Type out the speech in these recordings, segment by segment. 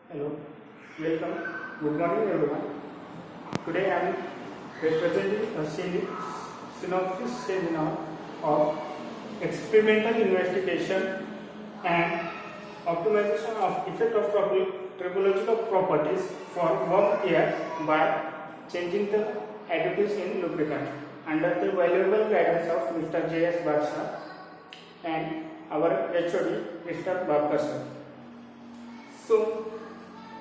Hello, welcome. Good morning, everyone. Today I am representing a synopsis seminar of experimental investigation and optimization of effect of tribological properties for 1 year by changing the additives in lubricant under the valuable guidance of Mr. J.S. Barsha and our HOD Mr. Babkar sir. So,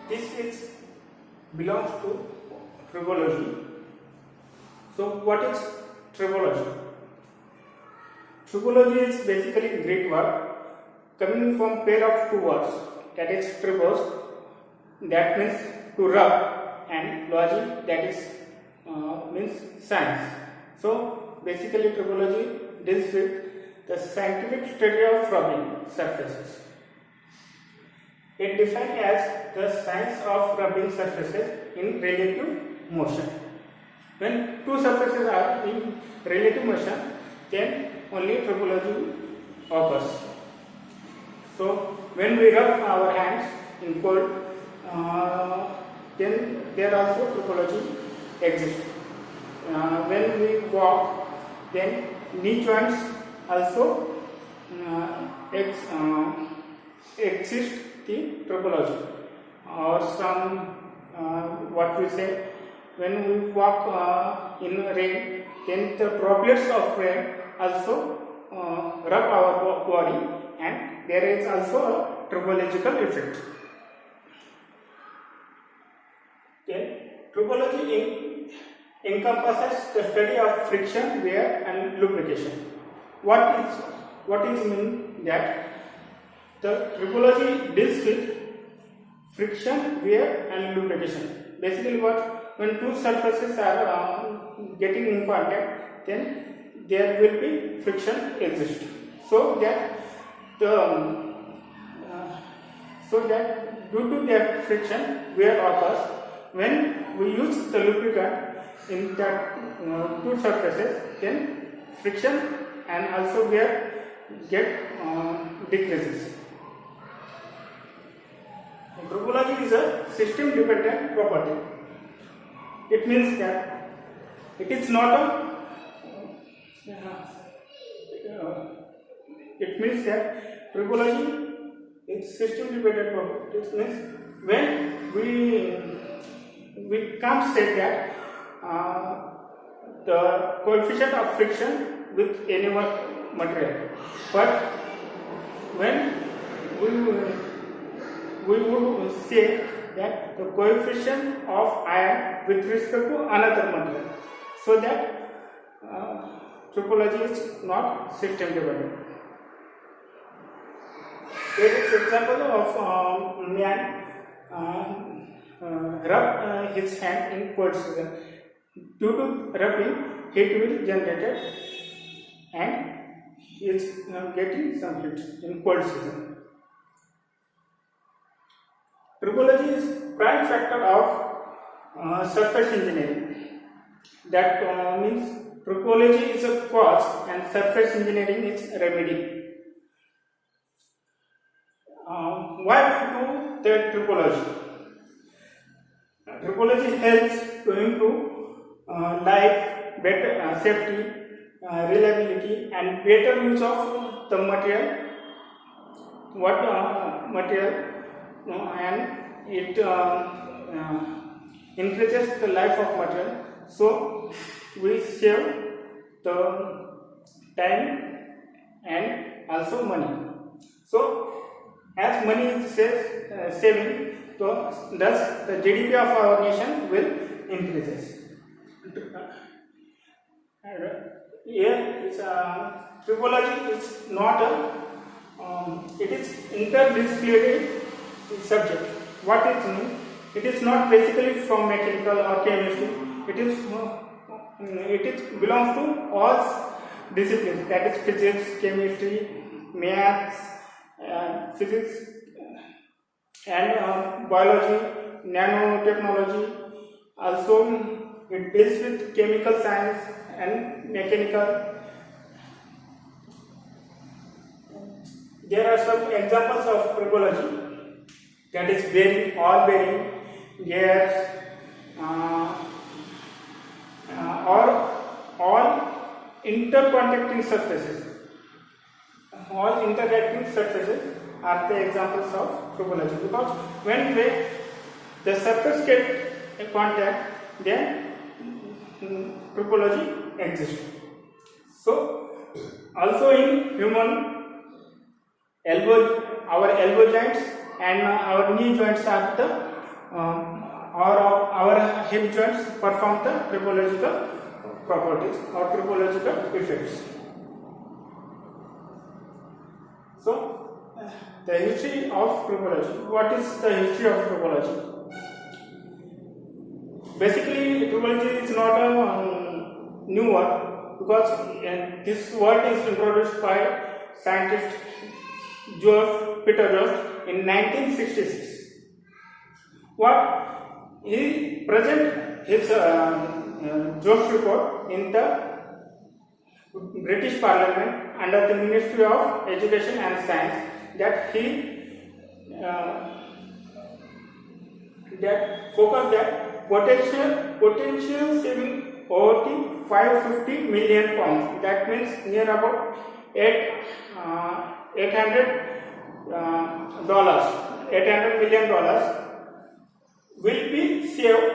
this belongs to tribology. So, what is tribology? Tribology is basically Greek word coming from pair of two words, that is tribos, that means to rub, and logy, that is means science. So, basically tribology deals with the scientific study of rubbing surfaces. It defined as the science of rubbing surfaces in relative motion. When two surfaces are in relative motion, then only tribology occurs. So, when we rub our hands in cold, then there also tribology exists. When we walk, then knee joints also exist the tribology, or some what we say, when we walk in rain, then the droplets of rain also rub our body, and there is also a tribological effect. Then tribology encompasses the study of friction, wear, and lubrication. What is mean that the tribology deals with friction, wear, and lubrication. Basically, when two surfaces are getting impacted, then there will be friction exist. So that due to that friction, wear occurs when we use the lubricant in that two surfaces. Then friction and also wear get decreases. Tribology is a system-dependent property. It means that it is not a. It means that tribology is system-dependent property. It means when we can't say that the coefficient of friction with any one material, but when we would say that the coefficient of iron with respect to another material, so that tribology is not system dependent. There is example of man rub his hand in cold season. Due to rubbing, heat will generated, and he is getting some heat in cold season. Tribology is prime factor of surface engineering. That means tribology is a cause and surface engineering is a remedy. Why we do the tribology? Tribology helps to improve life, better safety, reliability, and better use of the material. And it increases the life of material. So we save the time and also money. So as money is saving, so thus the GDP of our nation will increases. Here is tribology is not it is interdisciplinary subject. What it means? It is not basically from mechanical or chemistry. It is belongs to all disciplines, that is physics, chemistry, maths, physics, and biology, nanotechnology. Also, it deals with chemical science and mechanical. There are some examples of tribology. that is bearing gears, or all intercontacting surfaces. All interacting surfaces are the examples of topology, because when the surface get a contact, then topology exists. So also in human our elbow joints and our knee joints are the our hip joints perform the topological properties or topological effects. So the history of topology. What is the history of topology? Basically, topology is not a new word, because this word is introduced by scientist Peter George in 1966. What he present his George report in the British Parliament under the Ministry of Education and Science, that he that focused that potential saving over the 550 million pounds. That means near about $800 million will be saved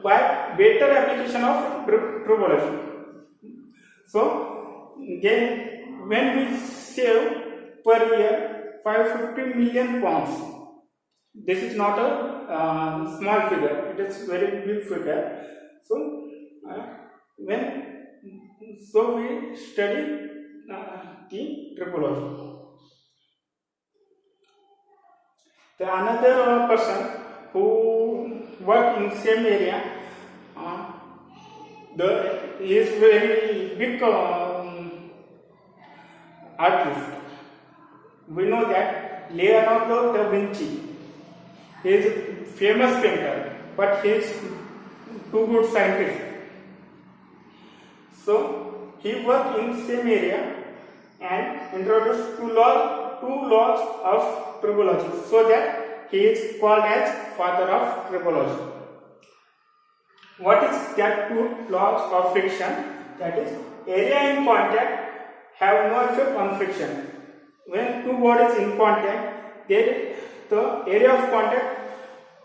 by better application of topology. So again, when we save per year 550 million pounds, this is not a small figure, it is very big figure. So we study the topology. The another person who work in same area, he is very big artist. We know that Leonardo da Vinci, he is a famous painter, but he is too good scientist. So he worked in same area and introduced two laws of topology, so that he is called as father of topology. What is that two laws of friction? That is, area in contact have no effect on friction. When two bodies in contact, the area of contact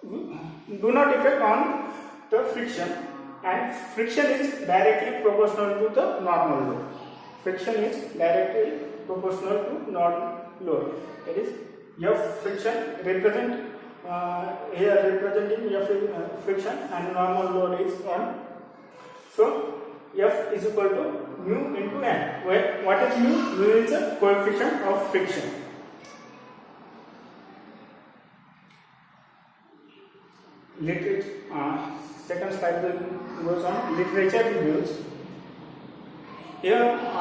do not affect on the friction, and friction is directly proportional to the normal load. Friction is directly proportional to normal load. That is, F friction representing F friction, and normal load is M. So F is equal to mu into N. What is mu? Mu is the coefficient of friction. Second slide goes on literature reviews. Here I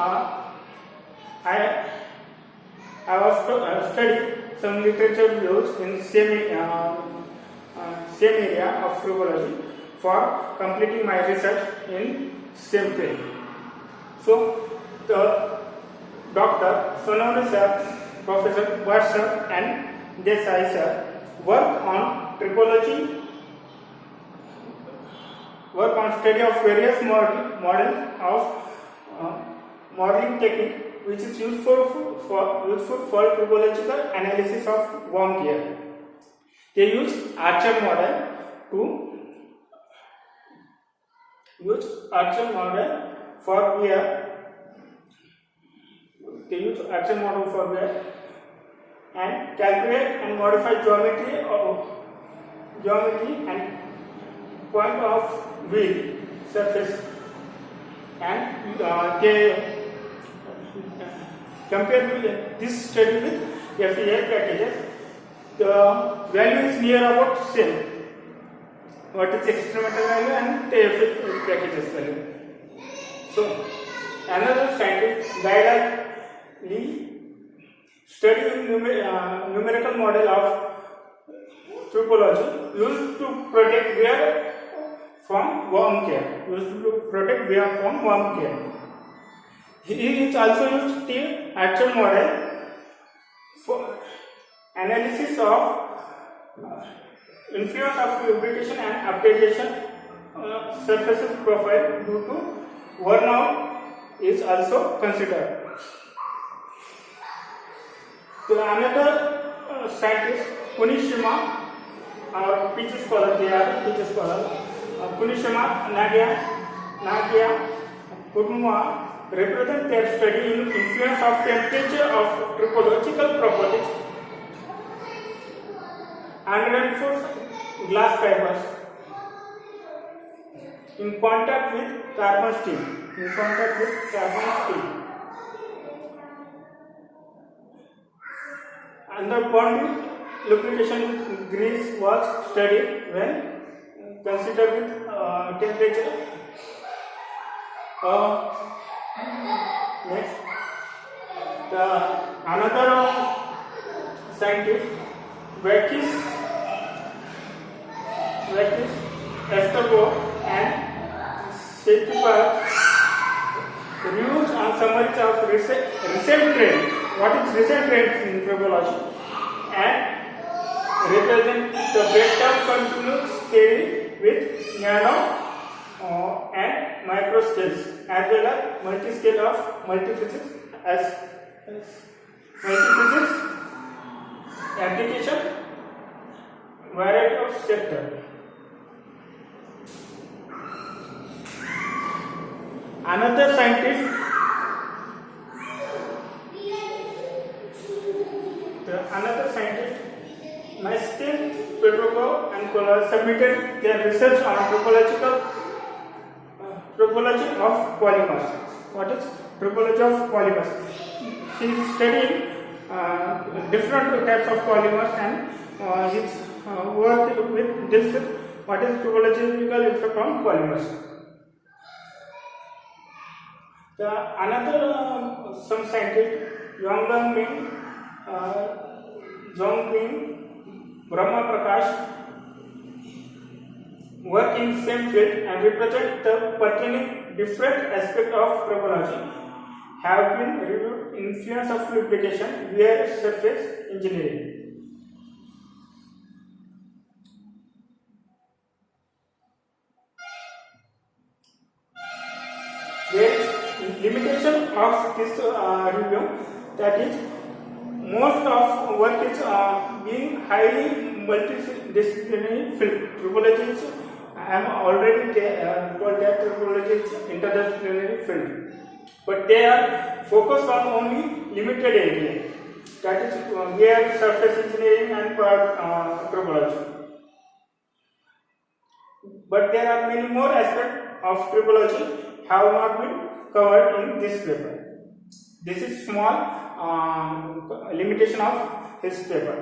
was studied some literature reviews in same area of topology for completing my research in same field. So the Dr. Sonali sir, Professor Bhatt sir and Desai sir work on study of various models of modeling technique, which is useful for topological analysis of worm gear. They use Archer model for gear. They use Archer model for gear and calculate and modify geometry and point of wheel surface, and they compare this study with FEA packages. The value is near about same. What is experimental value and the FEA packages value. So another scientist, Guy Lee, studied numerical model of topology used to protect wear from worm care. He also used the actual model for analysis of Influence of lubrication and updation surfaces profile due to worn out is also considered. So another scientist, Kunishima, our peach scholar, they are peach scholar. Kunishima, Nagia, Kuruma represent their study in influence of temperature of topological properties and reinforced glass fibers in contact with carbon steel. And the bond lubrication grease was studied when considered with temperature. Next, another scientist, Vekis Estebo and Shetipa reviews on summaries of recent trends. What is recent trends in tribology? And represent the breakdown continuous theory with nano and micro scales, as well as multi-scale of multiphysics as multiphysics application variety of sector. Another scientist, Maistin, Petroko and Kolar submitted their research on topology of polymers. What is topology of polymers? He studied different types of polymers and his work with deals with what is topological effect on polymers. Another some scientist, Zhongming, Brahma Prakash, work in same field and represent the pertaining different aspect of tribology, have been reviewed influence of lubrication via surface engineering. There is limitation of this review, that is most of work is being highly multidisciplinary field. Tribology is, I am already told that tribology is interdisciplinary field, but they are focused on only limited area, that is where surface engineering and tribology. But there are many more aspects of tribology have not been covered in this paper. This is small limitation of his paper.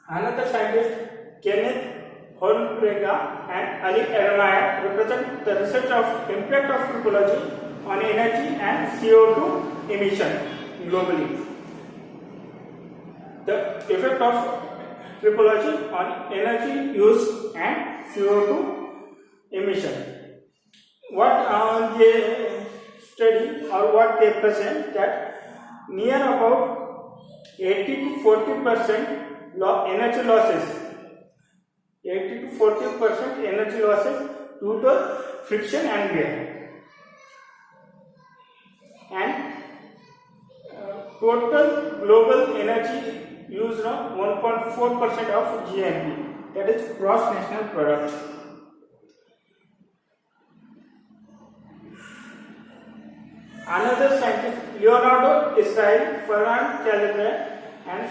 Another scientist, Kenneth Hornbrega and Ali Aronaya, represent the research of impact of tribology on energy and CO2 emission globally. The effect of tribology on energy use and CO2 emission. What they study or what they present, that near about 80 to 40% energy losses, 80 to 40% energy losses due to friction and wear, and total global energy used of 1.4% of GNP, that is gross national product. Another scientist, Leonardo Israel Ferran Calibre, and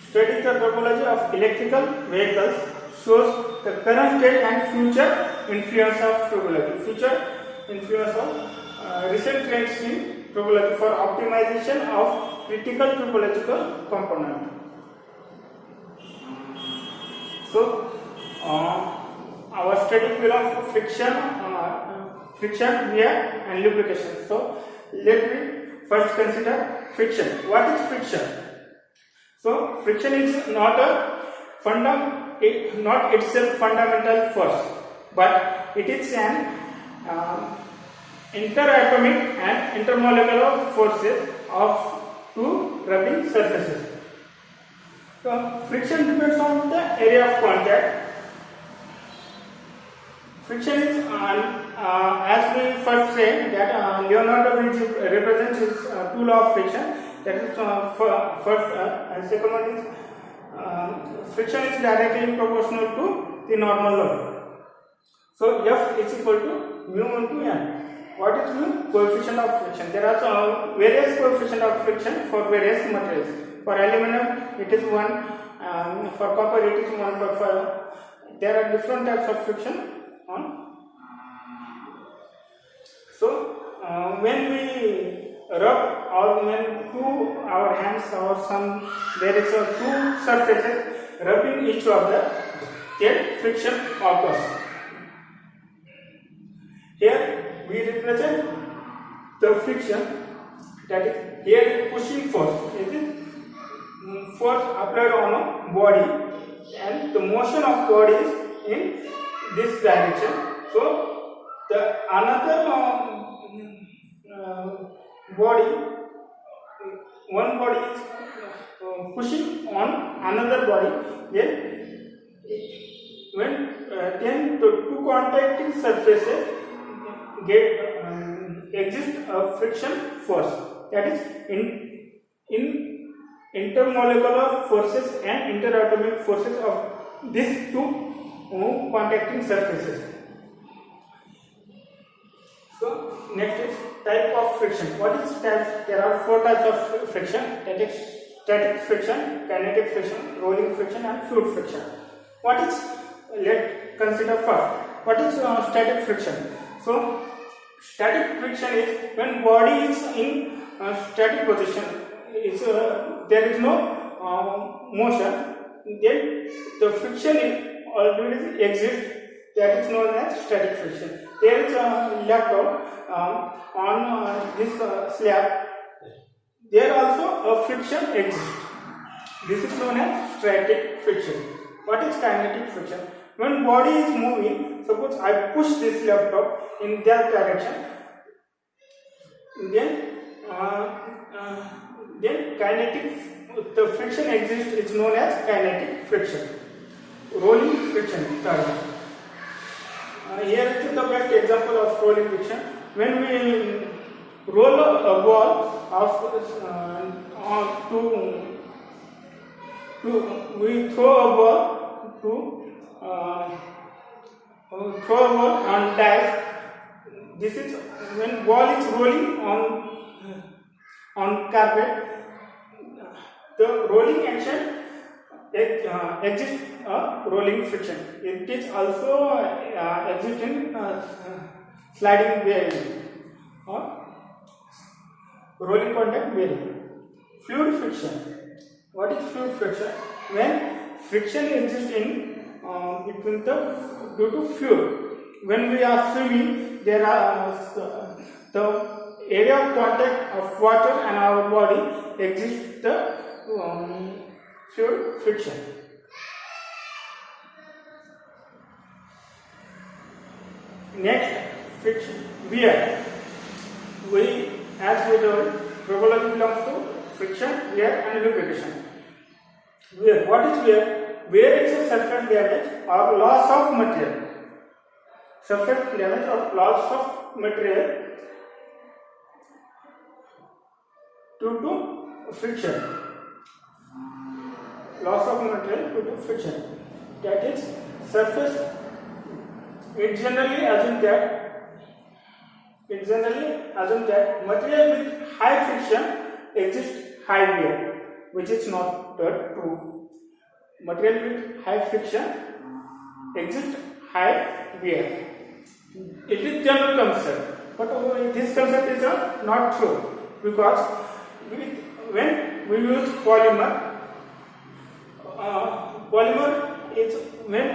studied the topology of electrical vehicles, shows the current state and future influence of topology. Future influence of recent trends in topology for optimization of critical topological component. So, our study will of friction, wear and lubrication. So, let me first consider friction. What is friction? So, friction is not itself fundamental force, but it is an interatomic and intermolecular forces of to rubbing surfaces. So friction depends on the area of contact. Friction is, as we first said, that Leonardo da Vinci represents his two law of friction. That is first, and second one is friction is directly proportional to the normal law. So F is equal to mu into N. What is mu? Coefficient of friction. There are various coefficient of friction for various materials. For aluminum it is 1, for copper it is 1, but for there are different types of friction. So when we rub or when our hands or there is two surfaces rubbing each other, then friction occurs. Here we represent the friction, that is here pushing force. It is force applied on a body, and the motion of body is in this direction. So the another body, one body is pushing on another body, then the two contacting surfaces exist a friction force, that is in intermolecular forces and interatomic forces of these two contacting surfaces. So next is type of friction. What is types? There are four types of friction, that is static friction, kinetic friction, rolling friction and fluid friction. What is, let's consider first, what is static friction? So static friction is when body is in static position, there is no motion, then the friction already exists, that is known as static friction. There is a laptop on this slab, there also a friction exists. This is known as static friction. What is kinetic friction? When body is moving, suppose I push this laptop in that direction, then kinetic, the friction exists, is known as kinetic friction. Rolling friction, third. Here is the best example of rolling friction. When we roll a ball we throw a ball on dice. This is when ball is rolling on carpet. The rolling action exists a rolling friction. It is also exists in sliding bearing or rolling contact bearing. Fluid friction. What is fluid friction? When friction exists in between due to fluid. When we are swimming, there are the area of contact of water and our body exists the fluid friction. Next, friction, wear. As we know, tribology belongs to friction, wear and lubrication. Wear. What is wear? Wear is a surface damage or loss of material. Surface damage or loss of material due to friction. Loss of material due to friction. That is surface. It generally assumes that material with high friction exists high wear, which is not true. Material with high friction exists high wear. It is general concept, but this concept is not true, because when we use polymer, when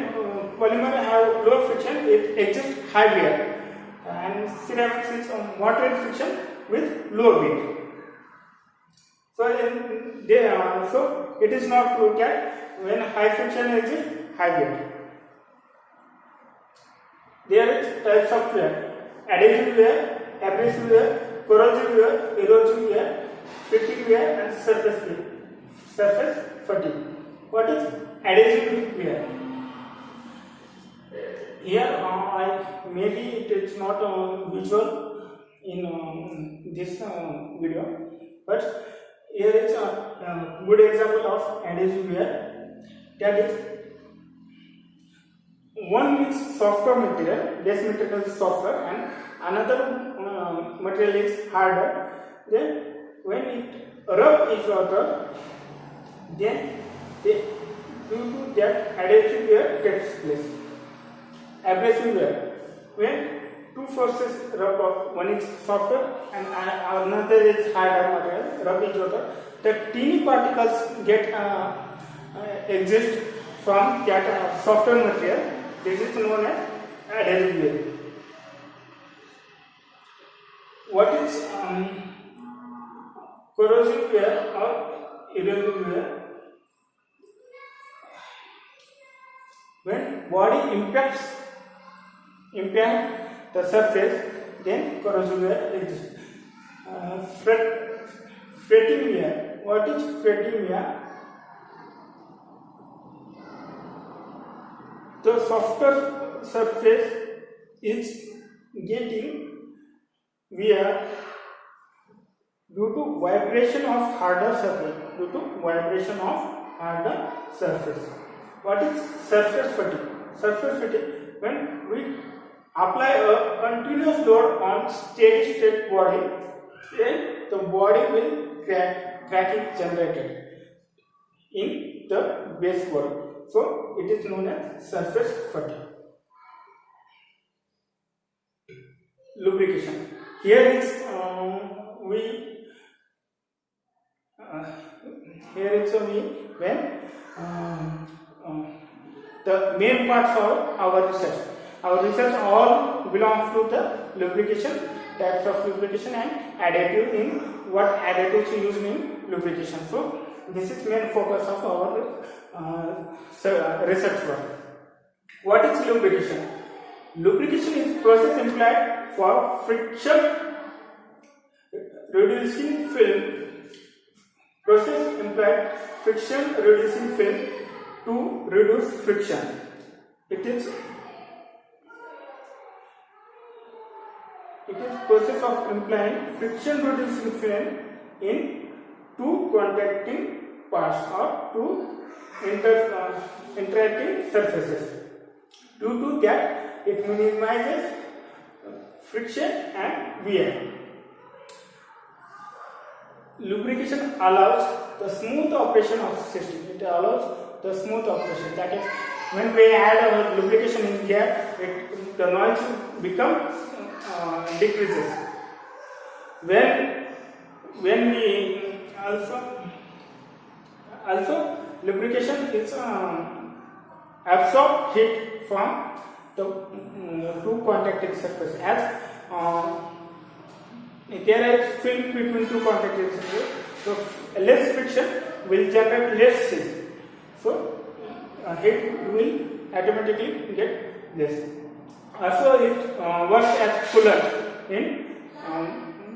polymer have low friction, it exists high wear, and ceramics is moderate friction with low weight. So it is not true that when high friction exists, high weight. There is types of wear: adhesive wear, abrasive wear, corrosive wear, erosive wear, fitting wear and surface fatigue. What is adhesive wear? Here maybe it is not visual in this video, but here is a good example of adhesive wear. That is, one is softer material, base material is softer, and another material is harder. Then when it rub each other, then due to that adhesive wear takes place. Abrasive wear, when two forces rub up, one is softer and another is harder material, rub each other, the teeny particles get exist from that softer material. This is known as adhesive wear. What is corrosive wear or erosive wear? When body impacts the surface, then corrosive wear exists. Fretting wear. What is fretting wear? The softer surface is getting wear due to vibration of harder surface. What is surface fatigue? Surface fatigue, when we apply a continuous load on steady state body, then the body will cracking generated in the base body. So it is known as surface fatigue. Lubrication. Here is when the main parts of our research. Our research all belongs to the lubrication, types of lubrication and additive, in what additives used in lubrication. So this is main focus of our research work. What is lubrication? Lubrication is process employed for friction reducing film. Process employed friction reducing film to reduce friction. It is process of employing friction reducing film in two contacting parts or two interacting surfaces. Due to that, it minimizes friction and wear. Lubrication allows the smooth operation of the system. It allows the smooth operation. That is, when we add our lubrication in here, the noise becomes decreases. When we also lubrication is absorb heat from the two contacting surfaces. As there is film between two contacting surfaces, so less friction will generate less heat. So heat will automatically get less. Also, it works as cooler in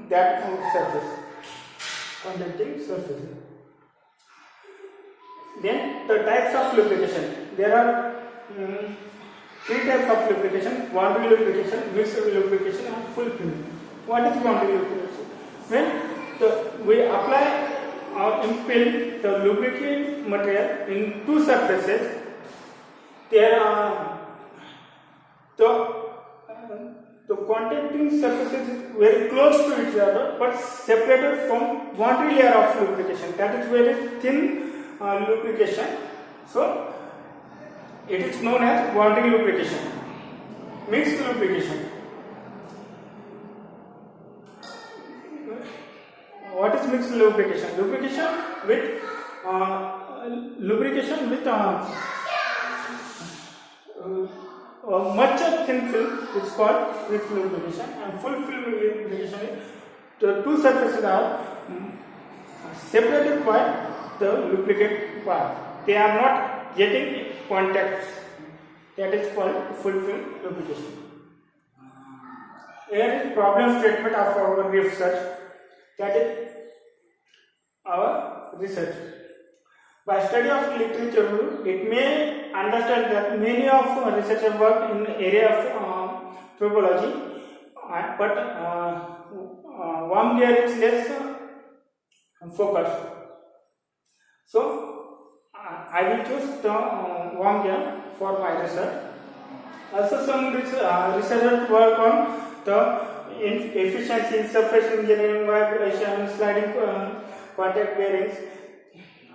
that surface, contacting surface. Then the types of lubrication. There are three types of lubrication: boundary lubrication, mixed lubrication, and full film. What is boundary lubrication? When we apply or impel the lubricant material in two surfaces, there are the contacting surfaces is very close to each other but separated from boundary layer of lubrication. That is very thin lubrication. So it is known as boundary lubrication. Mixed lubrication. What is mixed lubrication? Lubrication with much of thin film is called mixed lubrication, and full film lubrication is the two surfaces are separated by the lubricant part. They are not getting contacts. That is called full film lubrication. Here is problem statement of our research. That is, research. By study of literature, it may understand that many of researchers work in the area of tropology, but worm gear is less focused. So I will choose the worm gear for my research. Also, some researchers work on the efficiency, surface engineering, vibration, sliding contact bearings,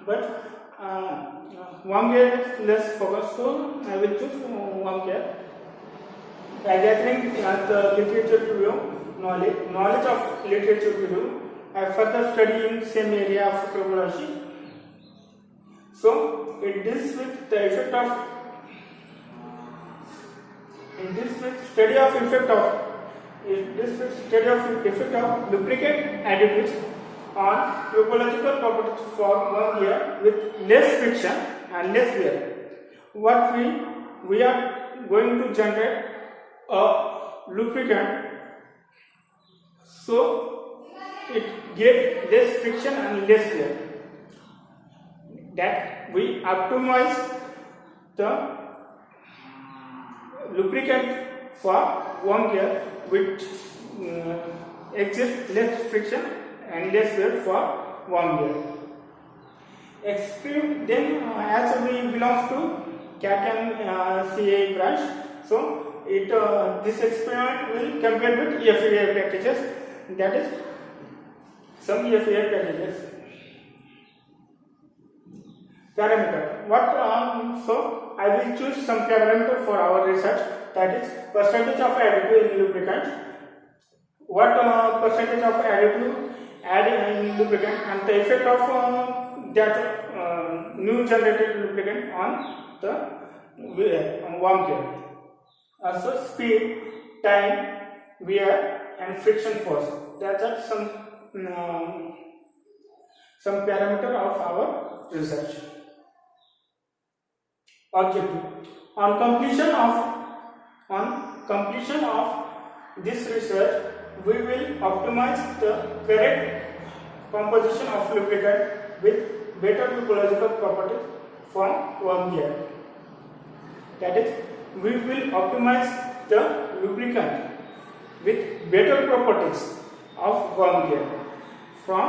but worm gear is less focused, so I will choose worm gear. By gathering the literature review, knowledge of literature review, I further study in same area of tropology. So it deals with the effect of study of lubricant additives on topological properties for 1 year with less friction and less wear. What we are going to generate a lubricant, so it gives less friction and less wear. That we optimize the lubricant for 1 year which exists less friction and less wear for 1 year. Then as we belongs to CAD/CAM CA branch, so this experiment will compare with FEA packages, that is some FEA packages. Parameter. So I will choose some parameter for our research, that is percentage of additive in lubricant. What percentage of additive add in lubricant and the effect of that new generated lubricant on the worm gear. Also speed, time, wear and friction force. That are some parameter of our research. Objective. On completion of this research, we will optimize the correct composition of lubricant with better topological properties from worm gear. That is, we will optimize the lubricant with better properties of worm gear from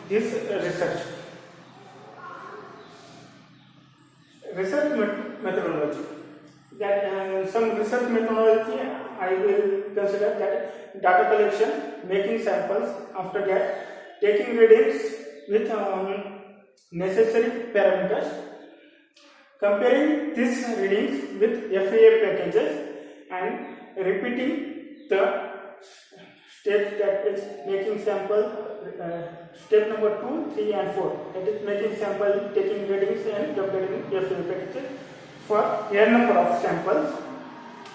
this research. Research methodology. That some research methodology I will consider that data collection, making samples, after that taking readings with necessary parameters, comparing these readings with FEA packages and repeating the steps, that is making sample, step number 2, 3 and 4, that is making sample, taking readings and comparing FEA packages for n number of samples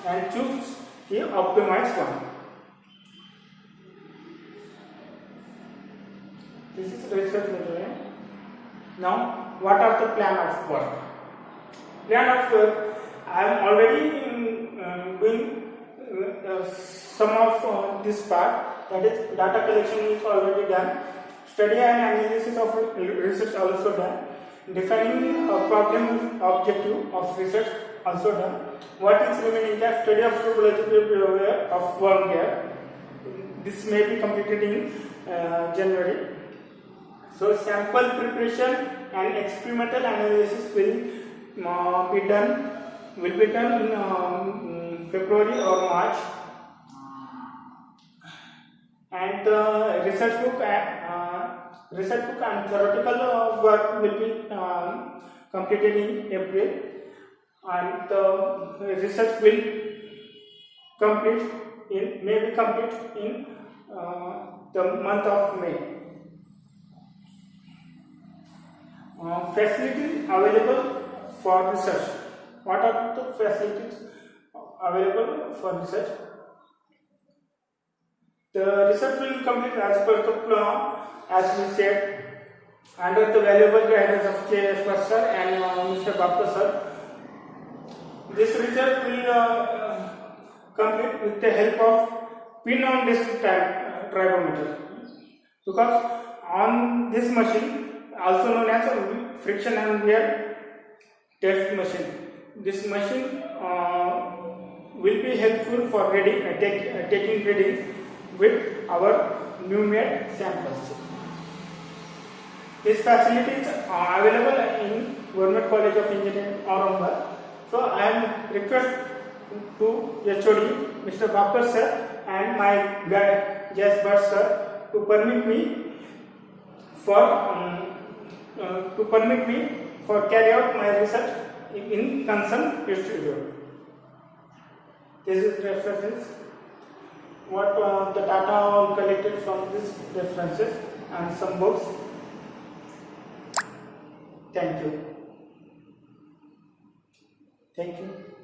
and choose the optimized one. This is research methodology. Now, what are the plan of work? Plan of work, I am already doing some of this part, that is data collection is already done, study and analysis of research also done, defining a problem objective of research also done. What is remaining? The study of topological behavior of worm gear. This may be completed in January. So sample preparation and experimental analysis will be done in February or March. And the research book and theoretical work will be completed in April, and the research will may be complete in the month of May. Facilities available for research. What are the facilities available for research? The research will complete as per the plan, as we said, under the valuable guidance of K.S. Sir and Mr. Bappa Sir. This research will complete with the help of pin-on-disk tribometer, because on this machine, also known as friction and wear test machine. This machine will be helpful for taking readings with our new made samples. This facility is available in Government College of Engineering, Aurangabad. So I am request to HOD Mr. Bhaskar sir and my guide Jas Bhatt sir to permit me for carry out my research in concerned studio. This is references. What the data all collected from these references and some books. Thank you. Thank you.